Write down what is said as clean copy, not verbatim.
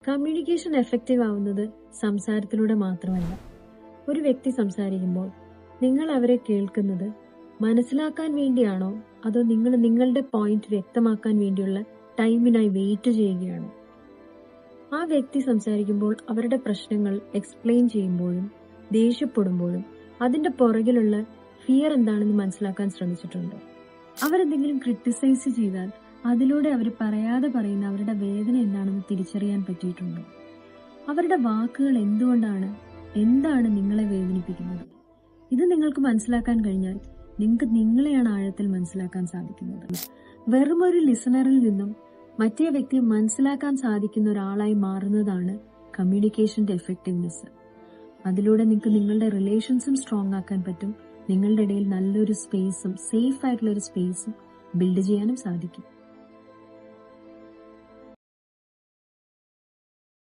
Communication effective ആവുന്നത് സംസാരത്തിലൂടെ മാത്രമല്ല. ഒരു വ്യക്തി സംസാരിക്കുമ്പോൾ നിങ്ങൾ അവരെ കേൾക്കുന്നത് മനസ്സിലാക്കാൻ വേണ്ടിയാണോ അതോ നിങ്ങൾ നിങ്ങളുടെ പോയിന്റ് വ്യക്തമാക്കാൻ വേണ്ടിയുള്ള ടൈമിനായി വെയിറ്റ് ചെയ്യുകയാണോ? ആ വ്യക്തി സംസാരിക്കുമ്പോൾ അവരുടെ പ്രശ്നങ്ങൾ എക്സ്പ്ലെയിൻ ചെയ്യുമ്പോഴും ദേഷ്യപ്പെടുമ്പോഴും അതിന്റെ പുറകിലുള്ള ഫിയർ എന്താണെന്ന് മനസ്സിലാക്കാൻ ശ്രമിച്ചിട്ടുണ്ടോ? അവരെന്തെങ്കിലും ക്രിട്ടിസൈസ് ചെയ്താൽ അതിലൂടെ അവർ പറയാതെ പറയുന്ന അവരുടെ വേദന എന്താണെന്ന് തിരിച്ചറിയാൻ പറ്റിയിട്ടുണ്ടോ? അവരുടെ വാക്കുകൾ എന്താണ് നിങ്ങളെ വേദനിപ്പിക്കുന്നത്? ഇത് നിങ്ങൾക്ക് മനസ്സിലാക്കാൻ കഴിഞ്ഞാൽ നിങ്ങൾക്ക് നിങ്ങളെയാണ് ആഴത്തിൽ മനസ്സിലാക്കാൻ സാധിക്കുന്നത്. വെറും ഒരു ലിസണറിൽ നിന്നും മറ്റേ വ്യക്തിയെ മനസ്സിലാക്കാൻ സാധിക്കുന്ന ഒരാളായി മാറുന്നതാണ് കമ്മ്യൂണിക്കേഷന്റെ എഫക്റ്റീവ്നെസ്. അതിലൂടെ നിങ്ങൾക്ക് നിങ്ങളുടെ റിലേഷൻസും സ്ട്രോങ് ആക്കാൻ പറ്റും. നിങ്ങളുടെ ഇടയിൽ നല്ലൊരു സ്പേസും സേഫ് ആയിട്ടുള്ള ഒരു സ്പേസും ബിൽഡ് ചെയ്യാനും സാധിക്കും.